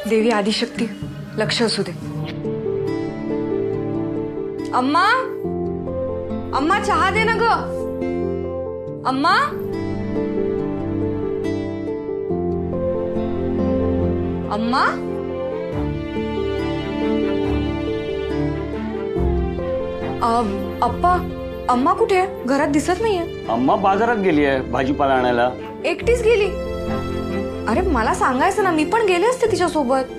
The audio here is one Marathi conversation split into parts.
देवी आदिशक्ती लक्ष असू दे। अम्मा, अम्मा चहा दे ना ग। अम्मा, अम्मा, अप्पा, अम्मा कुठे आहे? घरात दिसत नाहीये। अम्मा बाजारात गेली आहे भाजीपाला आणायला। एकटीच गेली? अरे मला सांगायचं ना, मी पण गेले असते तिच्या सोबत।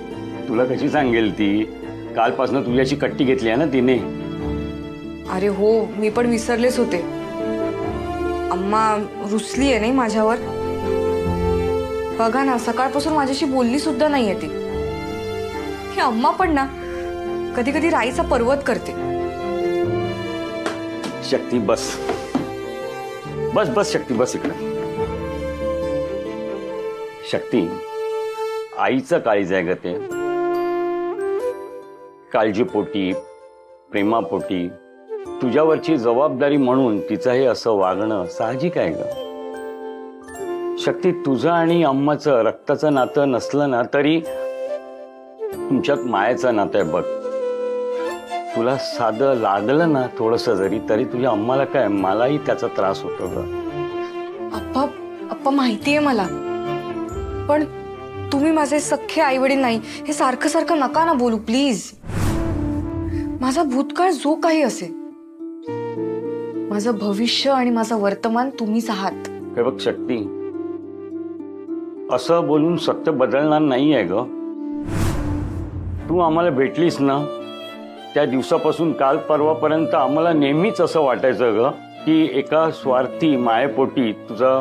तुला कशी सांगेल ती? कालपासून तुझ्याची कट्टी घेतली आहे ना तिने। अरे हो, मी पण विसरलेच होते। अम्मा रुसली आहे नाही माझ्यावर। बघा ना, सकाळपासून माझ्याशी बोलली सुद्धा नाहीये ती। ही अम्मा पण ना कधी कधी राईचा पर्वत करते। शक्ती बस बस बस, शक्ती बस इकडे। शक्ती, आईचं काळीज आहे ग ते। काळजीपोटी, प्रेमापोटी तुझ्यावरची जबाबदारी म्हणून तिचं हे असं वागणं साहजिक आहे ग। शक्ती, तुझं आणि अम्माचं रक्ताचं नातं नसलं ना तरी तुमच्यात मायाचं नातं आहे बघ। तुला साधं लागलं ना थोडंसं जरी, तरी तुझ्या अम्माला काय, मलाही त्याचा त्रास होतो ग। अप्पा, अप्पा माहितीये मला, पण तुम्ही माझे सख्खे आई वडील नाही हे सारखं सारखं नका ना बोलू प्लीज। माझा भूतकाळ जो काही असेल, माझं भविष्य आणि माझं वर्तमान तुम्हीच आहात। हे बघ शक्ती, असं बोलून सत्य बदलणार नाही आहे ग। तू आम्हाला भेटलीस ना त्या दिवसापासून काल परवापर्यंत आम्हाला नेहमीच असं वाटायचं ग की एका स्वार्थी मायेपोटी तुझा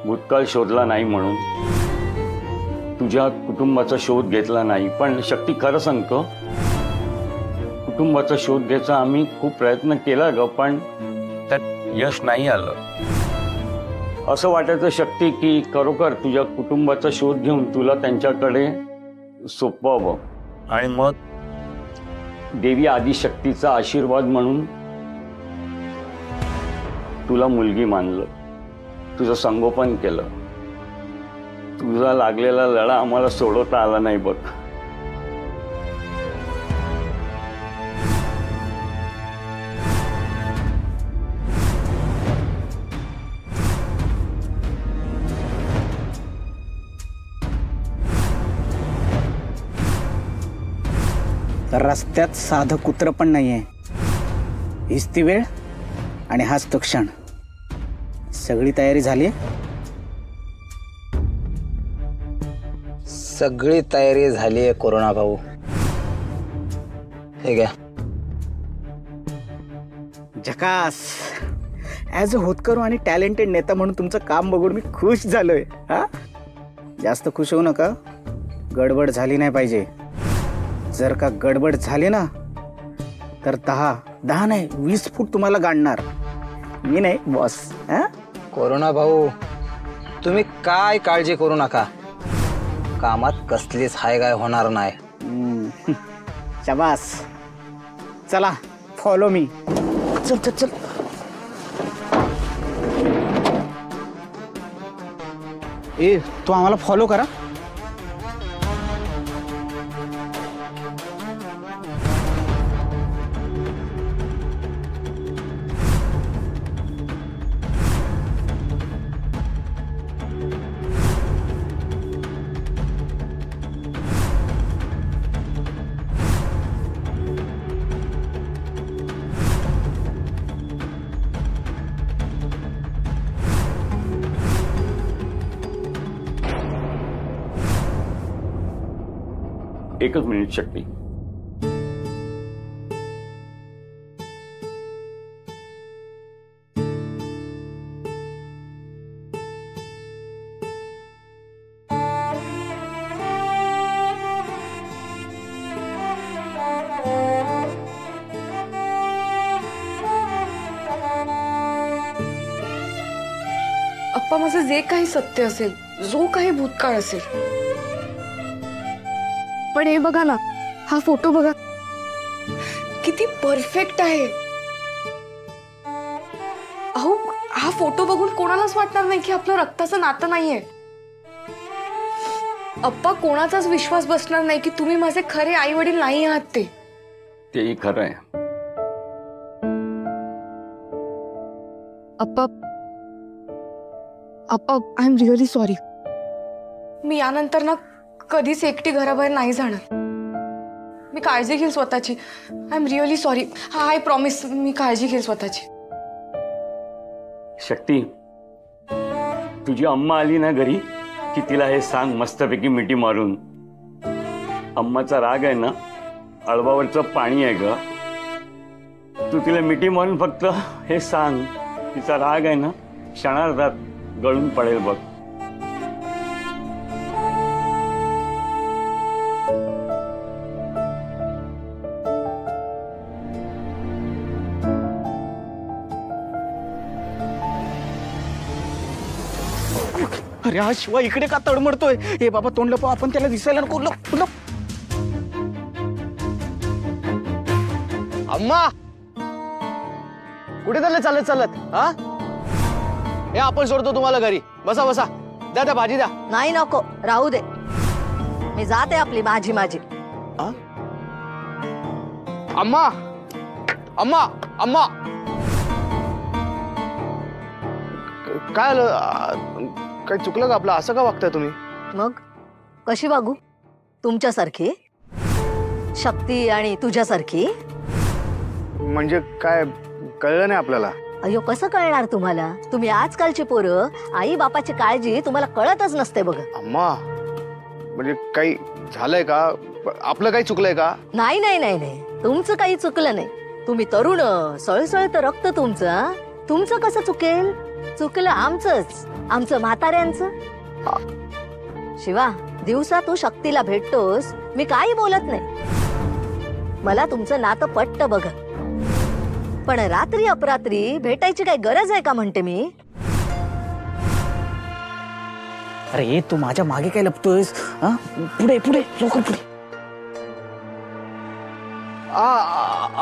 भूतकाळ शोधला नाही म्हणून, तुझ्या कुटुंबाचा शोध घेतला नाही। पण शक्ती, खरं सांगतो, कुटुंबाचा शोध घ्यायचा आम्ही खूप प्रयत्न केला ग, पण त्यात यश नाही आलं। असं वाटायचं शक्ती की खरोखर तुझ्या कुटुंबाचा शोध घेऊन तुला त्यांच्याकडे सोपवावं आणि मग देवी आदिशक्तीचा आशीर्वाद म्हणून तुला मुलगी मानलं, तुझं संगोपन केलं। तुझा लागलेला लढा आम्हाला सोडवता आला नाही बघ। रस्त्यात साधं कुत्र पण नाहीये। हीच ती वेळ आणि हाच तो क्षण। सगळी तयारी झाली? सगळी तयारी झाली आहे कोरोना भाऊ। हे घ्या। झकास। ॲज अ होतकरू आणि टॅलेंटेड नेता म्हणून तुमचं काम बघून मी खुश झालोय। हा, जास्त खुश होऊ नका, गडबड झाली नाही पाहिजे। जर का गडबड झाली ना तर 10 नाही 20 फूट तुम्हाला गाडणार मी नाही बॉस। कोरोना भाऊ, तुम्ही काय काळजी करू नका, कामात कसलीच हायगाय होणार नाही। शाबास, चला फॉलो मी। चल चल चल। ए, तू आम्हाला फॉलो करा। एकच मिनिट शक्ती। अप्पा, माझं जे काही सत्य असेल, जो काही भूतकाळ असेल, पण हे बघा ना, हा फोटो बघा किती परफेक्ट आहे। अहो, हा फोटो बघून कोणालाच वाटणार नाही की आपलं रक्ताचं नातं नाहीये। अप्पा कोणाचाच विश्वास बसणार नाही की तुम्ही माझे खरे आई वडील नाही आहात ते. तेही खरं आहे. अप्पा अप्पा आय एम रिअली सॉरी. मी यानंतर ना कधीच एकटी घराबाहेर नाही जाणार. मी काळजी घेईल स्वतःची. I am really sorry. हा आय प्रॉमिस मी काळजी घेईल स्वतःची. शक्ती, तुझी अम्मा आली ना घरी की तिला हे सांग मस्तपैकी मिठी मारून, अम्माचा राग आहे ना अळवावरचं पाणी आहे ग. तू तिला मिठी मारून फक्त हे सांग, तिचा राग आहे ना क्षणार्धात गळून पडेल बघ. अरे हा शिवा इकडे का तडमडतोय? हे बाबा तोंड लपव, आपण त्याला दिसायला नको. लप लप. अम्मा कुठे चालले चालत चालत? हा हे आपण सोडतो तुम्हाला घरी. बसा बसा, द्या त्या भाजी द्या. नाही नको, राहू दे. मी जाते आपली भाजी माझी. अम्मा अम्मा अम्मा काय आलं? काय चुकलं का आपलं? असं का वागताय तुम्ही? मग कशी वागू? तुमच्यासारखी शक्ती आणि तुझ्यासारखी? म्हणजे काय कळलं नाही आपल्याला. अयो कसं कळणार तुम्हाला? तुम्ही आजकालची पोरं आई बापाची काळजी तुम्हाला कळतच नसते बघ. अम्मा म्हणजे काही झालंय का? आपलं काही चुकलंय का? नाही नाही नाही नाही, तुमचं काही चुकलं नाही. तुम्ही तरुण, सळसळत रक्त तुमचं. तुमचं कसं चुकेल? चुकलं आमचंच, आमचं म्हाताऱ्यांचं. शिवा, दिवसा तू शक्तीला भेटतोस, मी काही बोलत नाही. मला तुमचं नातं पटतं बघ, पण रात्री अपरात्री भेटायची काही गरज आहे का म्हणते मी. अरे तू माझ्या मागे काय लपतोयस? हा पुढे पुढे लवकर पुढे.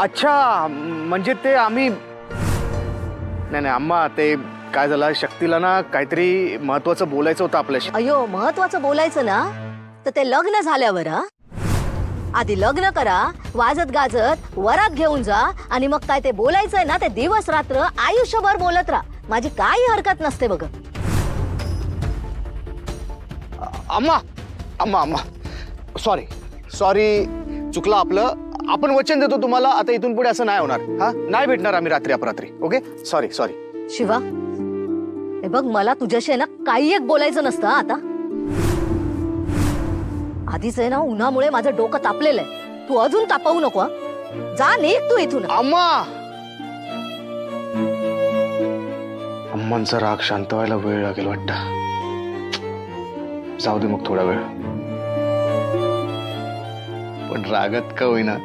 अच्छा, म्हणजे ते आम्ही नाही नाही अम्मा, ते काय झालं, शक्तीला ना काहीतरी महत्वाचं बोलायचं होतं आपल्याशी. अयो महत्वाचं बोलायचं ना तर ते लग्न झाल्यावर. आधी लग्न करा, वाजत गाजत वरात घेऊन जा, आणि मग काय ते बोलायचंय ना ते दिवस रात्र आयुष्यभर बोलत राहा. माझी काही हरकत नसते बघ. अम्मा अम्मा अम्मा सॉरी सॉरी, चुकलं आपलं. आपण वचन देतो तुम्हाला, आता इथून पुढे असं नाही होणार. हा नाही भेटणार आम्ही रात्री अपरात्री. Okay, sorry sorry. शिवा, हे बघ मला तुझ्याशी ना काही एक बोलायचं नसतं. आता आधीच आहे ना उन्हामुळे माझं डोकं तापलेलं आहे. तू अजून तापवू नको. जा निघ तू इथून. अम्मा, अम्मांचा राग शांत व्हायला वेळ लागेल वाटतं. जाऊ दे मग थोडा वेळ. पण रागत का होईना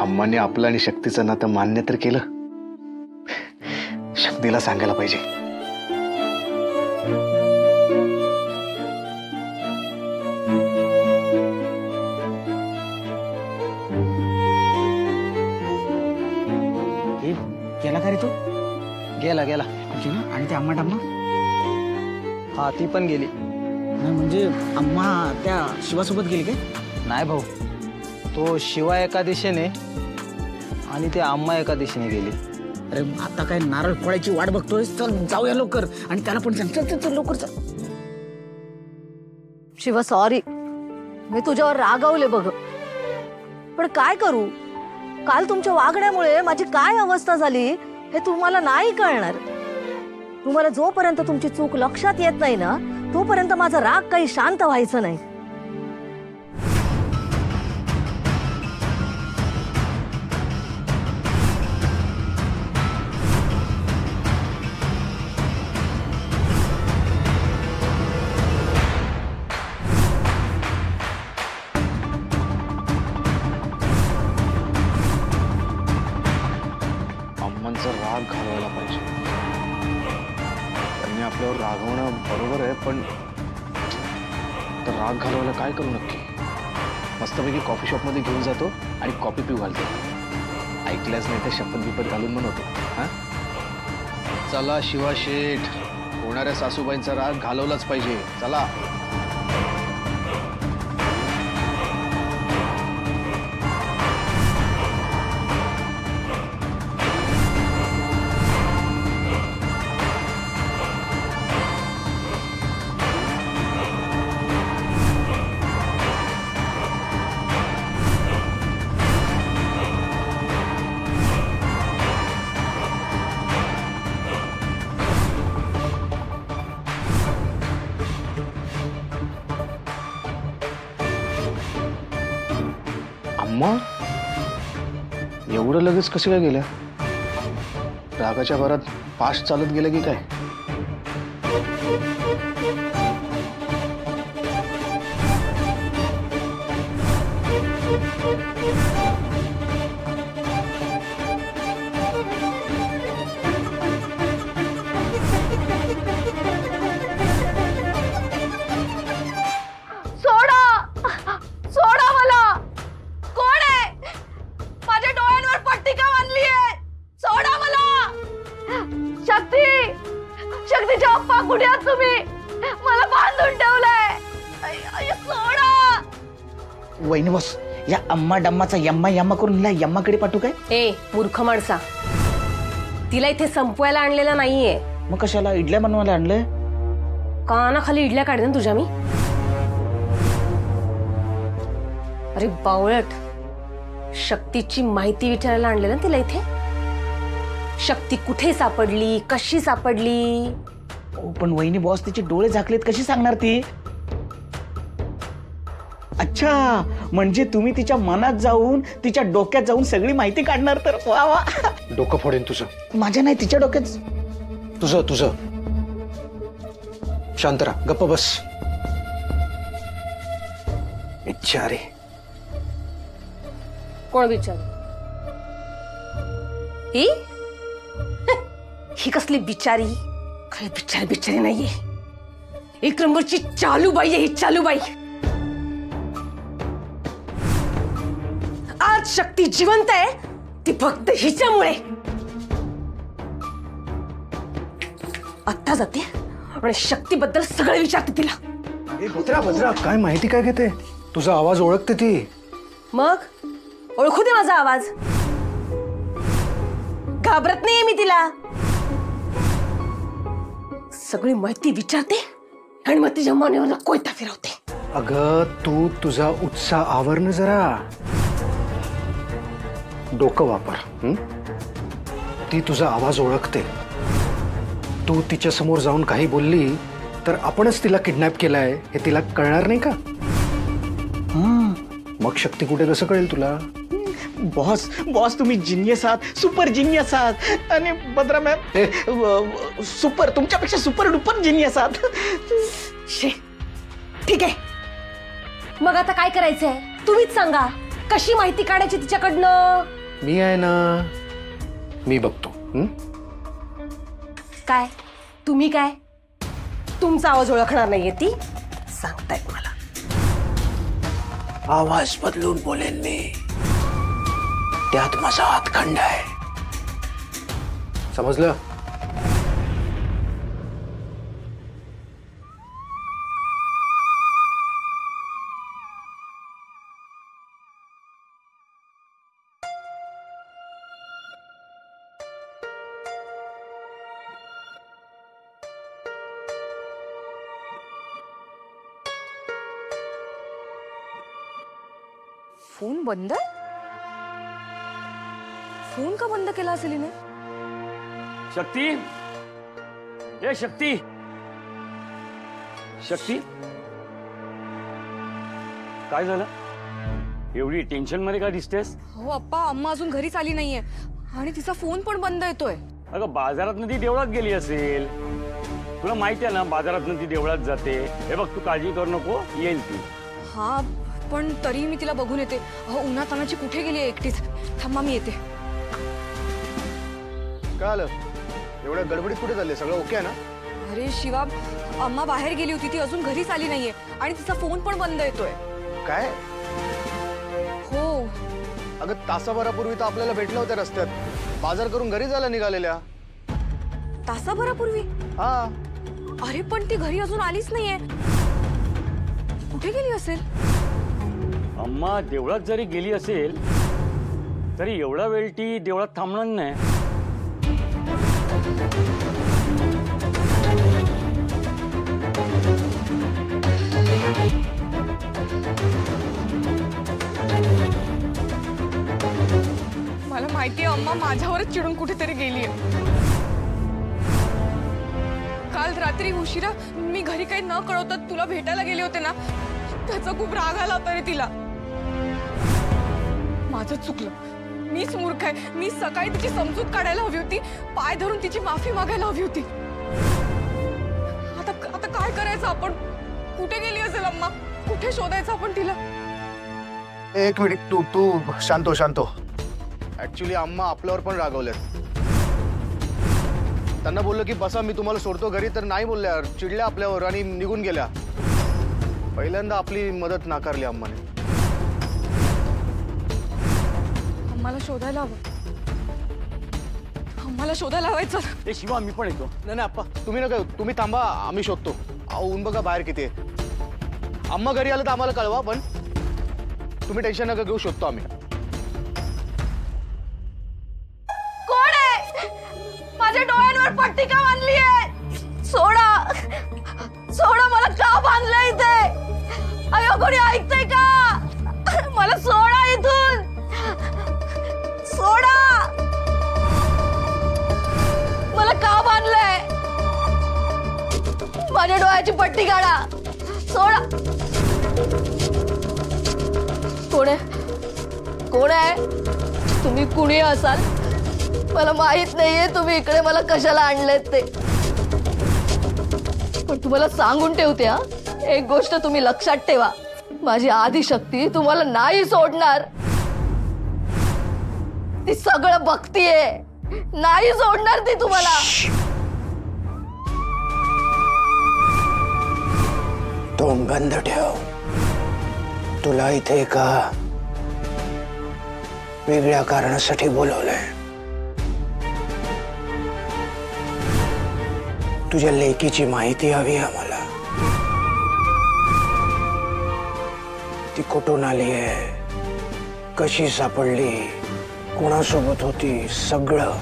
अम्माने आपलं आणि शक्तीचं नातं मान्य तर केलं. शक्तीला सांगायला पाहिजे. गेला का रे तू? गेला गेला. आणि ते अम्मा टम्मा? हा ती पण गेली. नाही म्हणजे अम्मा त्या शिवासोबत गेली काय? नाही भाऊ, तो शिवा एका दिशेने आणि ते अम्मा एका दिशेने गेली. अरे आता काय नारळ फोडायची वाट बघतोय? चल जाऊया लवकर, आणि त्याला पण सांग. चल चल चल लवकर चल. शिवा सॉरी, मी तुझ्यावर रागावले बघ, पण काय करू? काल तुमच्या वागण्यामुळे माझी काय अवस्था झाली हे तुम्हाला नाही कळणार. तुम्हाला जोपर्यंत तुमची चूक लक्षात येत नाही ना तोपर्यंत माझा राग काही शांत व्हायचं नाही. अम्मांचा राग घालवायला पाहिजे. त्यांनी आपल्यावर रागवणं बरोबर आहे, पण तर राग घालवायला काय करू नक्की? मस्तपैकी कॉफी शॉपमध्ये घेऊन जातो आणि कॉफी पिऊ घालतो. ऐकल्याच नाही तर शपथ बिपत घालून म्हणतो. हा चला शिवा शेठ, होणाऱ्या सासूबाईंचा राग घालवलाच पाहिजे. चला. मग एवढं लगेच कसे काय गेल्या? रागाच्या भरात फास्ट चालत गेलं की काय? सोडा सोडा मला. कोण आहे? माझ्या डोळ्यांवर पट्टी का बांधली आहे? सोडा मला. शक्ती, शक्तीच्या अप्पा कुठे आहात तुम्ही? मला बांधून ठेवलंय. सोडा. वहिनी बॉस, या अम्मा डम्माचा यम्मा यम्मा करून हिला यम्माकडे पाठवू काय? ए मूर्ख माणसा, तिला इथे संपवायला आणलेला नाहीये. मग कशाला इडल्या बनवायला आणलंय? कानाखाली इडल्या काढते ना तुझ्या मी. अरे बावळट, शक्तीची माहिती विचारायला आणलेलं ना तिला इथे. शक्ती कुठे सापडली, कशी सापडली? पण वहिनी बॉस, तिचे डोळे झाकलेत, कशी सांगणार ती? अच्छा, म्हणजे तुम्ही तिच्या मनात जाऊन, तिच्या डोक्यात जाऊन सगळी माहिती काढणार तर? वा वा. डोकं फोडेन तुझं. माझ्या नाही, तिच्या डोक्यात. तुझं तुझं. शांत राहा, गप्प बस. इच्छा रे. कोण विचार? ही ही कसली बिचारी? काही बिचारी बिचारी नाहीये. एक नंबरची चालूबाई आहे ही, चालूबाई. आज शक्ती जिवंत आहे ती फक्त हिच्यामुळे. आता जाते आणि शक्तीबद्दल सगळं विचारते तिला. भद्रा भद्रा, काय माहिती काय घेते? तुझा आवाज ओळखते ती. मग ओळखू दे माझा आवाज. घाबरत नाहीये मी तिला. सगळी माहिती विचारते आणि मग तिच्या मनावर कोयता फिरवते. अगं तू तुझा उत्साह आवरण जरा. डोकं वापर. ती तुझा आवाज ओळखते. तू तिच्या समोर जाऊन काही बोलली तर आपणच तिला किडनॅप केलाय हे तिला कळणार नाही का? मग शक्ती कुठे कसं कळेल तुला? बॉस बॉस, तुम्ही जिनियस आहात, सुपर जिनियस आहात. आणि भद्रा मॅम सुपर, तुमच्यापेक्षा सुपर डुपर जिनियस आहात. शे, ठीक आहे. मग आता काय करायचंय तुम्हीच सांगा. कशी माहिती काढायची तिच्याकडनं? मी आहे ना, मी बघतो. काय तुम्ही काय? तुमचा आवाज ओळखणार नाहीये ती, सांगतायत मला. आवाज बदलून बोलेन मी. त्यात माझा हातखंड आहे, समजलं? फोन बंद? फोन का बंद केला असेल हिने? शक्ती, ए शक्ती, शक्ती, काय झालं? एवढी टेन्शन मध्ये का दिसतेस? हो अप्पा, अम्मा अजून घरीच आली नाहीये आणि तिचा फोन पण बंद येतोय. अगं बाजारात ती देवळात गेली असेल. तुला माहिती आहे ना, बाजारात ती देवळात जाते. हे बघ, तू काळजी करू नको, येईल ती. हा, पण तरी मी तिला बघून येते. उन्हातानाची कुठे गेली एकटीच? थांबा, मी येते. काय आलं? एवढ्या गडबडीत कुठे चालले? सगळं ओके आहे ना? अरे शिवा, अम्मा बाहेर गेली होती, ती अजून घरीच आली नाहीये आणि तिचा फोन पण बंद येतोय. काय? हो. अगं तासाभरापूर्वी तर आपल्याला भेटलं होत्या रस्त्यात. बाजार करून घरी जायला निघालेल्या. तासाभरापूर्वी? हा. अरे पण ती घरी अजून आलीच नाहीये. कुठे गेली असेल? अम्मा देवळात जरी गेली असेल तरी एवढा वेळ ती देवळात थांबणार नाही. मला माहितीये अम्मा माझ्यावरच चिडून कुठेतरी गेलीये. काल रात्री उशिरा मी घरी काही न कळवता तुला भेटायला गेले होते ना, त्याचा खूप राग आला होता रे तिला. माझं चुकलं, मीच मूर्ख आहे. मी सकाळी तिची समजूत काढायला हवी होती, पाय धरून तिची माफी मागायला हवी होती. आता आता काय करायचं आपण? कुठे गेली असेल अम्मा? कुठे शोधायचं आपण तिला? एक मिनिट, तू तू शांत हो. ऍक्च्युली अम्मा आपल्यावर पण रागवल्यात. त्यांना बोललो की बसा मी तुम्हाला सोडतो घरी, तर नाही बोलल्या, चिडल्या आपल्यावर आणि निघून गेल्या. पहिल्यांदा आपली मदत नाकारली अम्माने. आम्हाला शोधायला हवं, आम्हाला शोधायला हवायचं. ए शिवा, मी पण येतो. नाही आप्पा, तुम्ही नका येऊ. तुम्ही थांबा, आम्ही शोधतो. अहो ऊन बघा बाहेर किती आहे. अम्मा घरी आलं तर आम्हाला कळवा, पण तुम्ही टेन्शन नका घेऊ, शोधतो आम्ही. कोण आहे? माझ्या डोळ्यांवर पट्टी का बांधली आहे? सोडा सोडा, मला का बांधलंय इथे? अयो कोणी ऐकतंय का? मला सोडा इथून, सोडा. मला का बांधलंय? माझ्या डोळ्याची पट्टी काढा, सोडा. कोण आहे? कोण आहे? तुम्ही कुणी असाल? मला माहित नाहीये तुम्ही इकडे मला कशाला आणलेत ते, पण तुम्हाला सांगून ठेवते हा, एक गोष्ट तुम्ही लक्षात ठेवा, माझी आदिशक्ती तुम्हाला नाही सोडणार. ती सगळं बघतीये, नाही सोडणार ती तुम्हाला. तोंड बंद ठेव. तुला इथे एका वेगळ्या कारणासाठी बोलवलंय. तुझ्या लेकीची माहिती हवी आम्हाला. ती कुठून आली आहे, कशी सापडली, कोणासोबत होती, सगळं.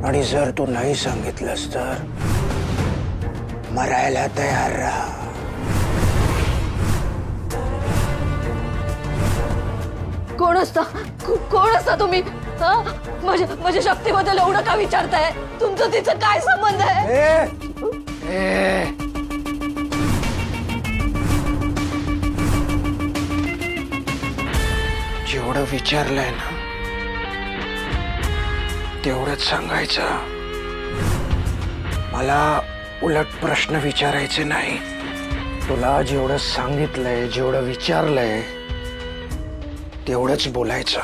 आणि जर तू नाही सांगितलंस तर मरायला तयार राहा. कोण असता तुम्ही? माझ्या शक्तीबद्दल एवढं का विचारताय? तुमचं तिचं काय संबंध आहे? जेवढं विचारलंय ना तेवढंच सांगायचं. मला उलट प्रश्न विचारायचे नाही. तुला जेवढं सांगितलंय, जेवढं विचारलंय तेवढंच बोलायचं,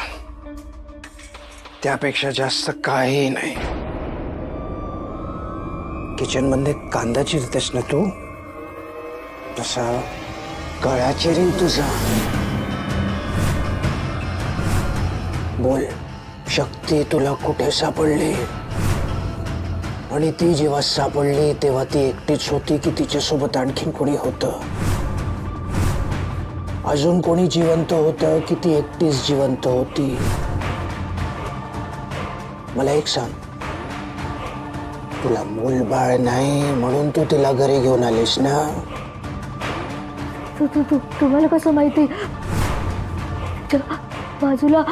त्यापेक्षा जास्त काही नाही. किचन मध्ये कांदा चिरतेस ना तू, तसा गळा चिरीन तुझा. बोल, शक्ती तुला कुठे सापडली? आणि ती जेव्हा सापडली तेव्हा ती एकटीच होती की तिच्यासोबत आणखीन कोणी होतं? अजून कोणी जिवंत होतं की ती एकटीच जिवंत होती? मला एक सांग, तुला मूलबाळ नाही म्हणून तू तिला घरी घेऊन आलीस ना? तुम्हाला कसं माहिती? बाजूला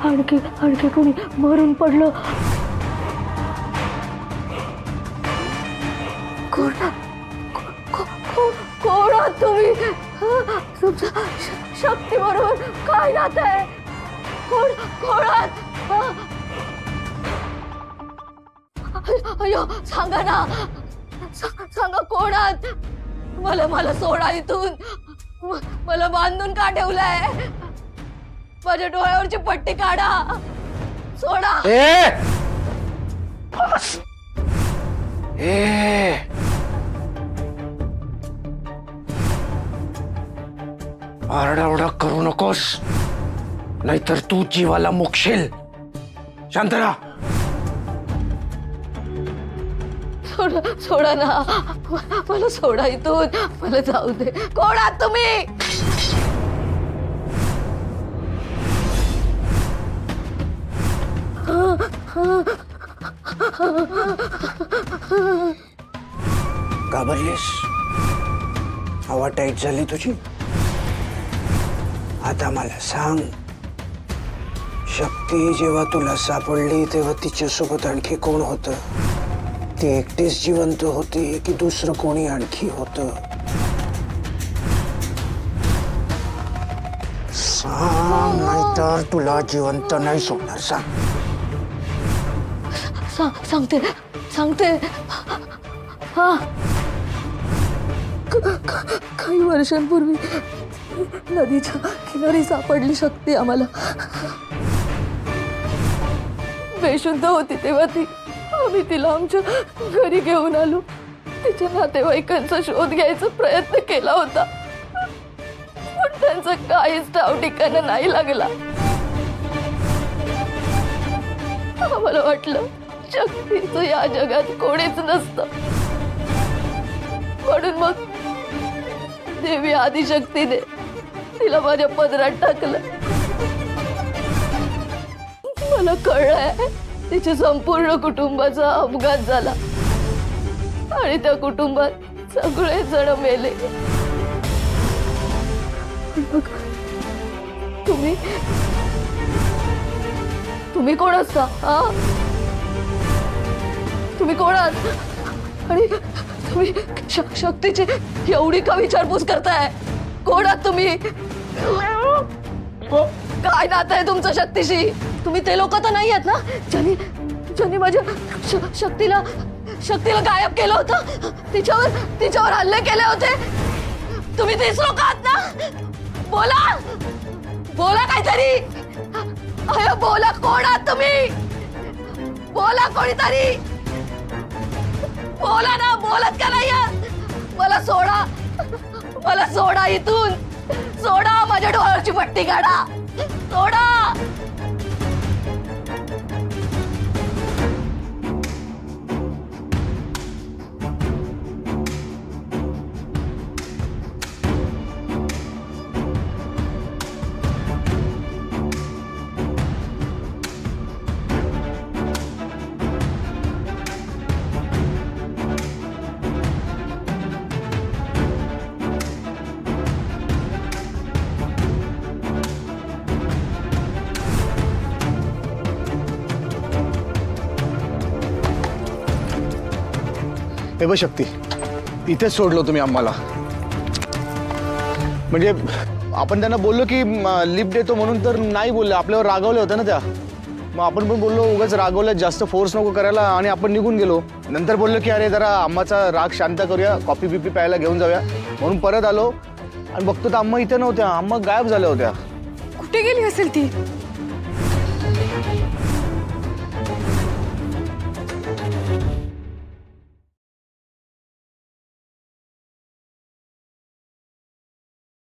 आणखी कोणी मरून पडलं. कोण आहात तुम्ही? तुमच्या शक्ती बरोबर काय नातं आहे? कोण आहात? अयो सांगा ना, सांगा कोण आहात? मला सोडा इथून. मला बांधून का ठेवलंय? माझ्या डोळ्यावरची पट्टी काढा, सोडा. आरडाओरडा करू नकोस, नाहीतर तू जीवाला मुकशील. शांत राहा. सोडा ना, मला सोडा इथून, मला जाऊ दे. कोण आहात तुम्ही? घाबरलीस? हवा टाईट झाली तुझी? आता मला सांग, शक्ती जेव्हा तुला सापडली तेव्हा तिच्यासोबत आणखी कोण होतं? ती एकटीच जिवंत होती की दुसरं कोणी आणखी होतं? सांग नाहीतर तुला जिवंत नाही सोडणार. सांग. सांगते सांगते. हा काही वर्षांपूर्वी नदीच्या किनारी सापडली शक्ती आम्हाला. बेशुद्ध होती तेव्हा ती. आम्ही तिला आमच्या घरी घेऊन आलो. तिच्या नातेवाईकांचा शोध घ्यायचा प्रयत्न केला होता, पण त्यांचं काहीच ठाव ठिकाणा नाही लागला. आम्हाला वाटलं शक्तीचं या जगात कोणीच नसतं, म्हणून मग देवी आदिशक्तीने तिला माझ्या पदरात टाकलं. मला कळलंय तिच्या संपूर्ण कुटुंबाचा अपघात झाला आणि त्या कुटुंबात सगळे जण मेले. तुम्ही तुम्ही कोण असता? हा, तुम्ही कोण आहात आणि तुम्ही शक्तीची एवढी का विचारपूस करताय? कोण आहात तुम्ही? काय नातं आहे तुमचं शक्तीशी? तुम्ही ते लोक तर नाही आहेत ना ज्यांनी माझ्या शक्तीला गायब केलं होतं, तिच्यावर हल्ले केले होते? तुम्ही तेच लोक आहात ना? बोला बोला काहीतरी. अरे बोला, कोण आहात तुम्ही? बोला कोणीतरी, बोला ना. बोलत का नाही आहात? मला सोडा इथून. सोडा, माझ्या डोळ्याची पट्टी काढा. सोडा. हे बघ शक्ती, इथेच सोडलो तुम्ही आम्हाला. म्हणजे आपण त्यांना बोललो की लिफ्ट देतो म्हणून, तर नाही बोलले. आपल्यावर रागवले होते ना त्या. मग आपण पण बोललो उगाच रागवलं, जास्त फोर्स नको करायला, आणि आपण निघून गेलो. नंतर बोललो की अरे जरा अम्माचा राग शांत करूया, कॉफी बिपी प्यायला घेऊन जाऊया. म्हणून परत आलो आणि बघतो तर अम्मा इथे नव्हत्या. अम्मा गायब झाल्या होत्या. कुठे गेली असेल ती?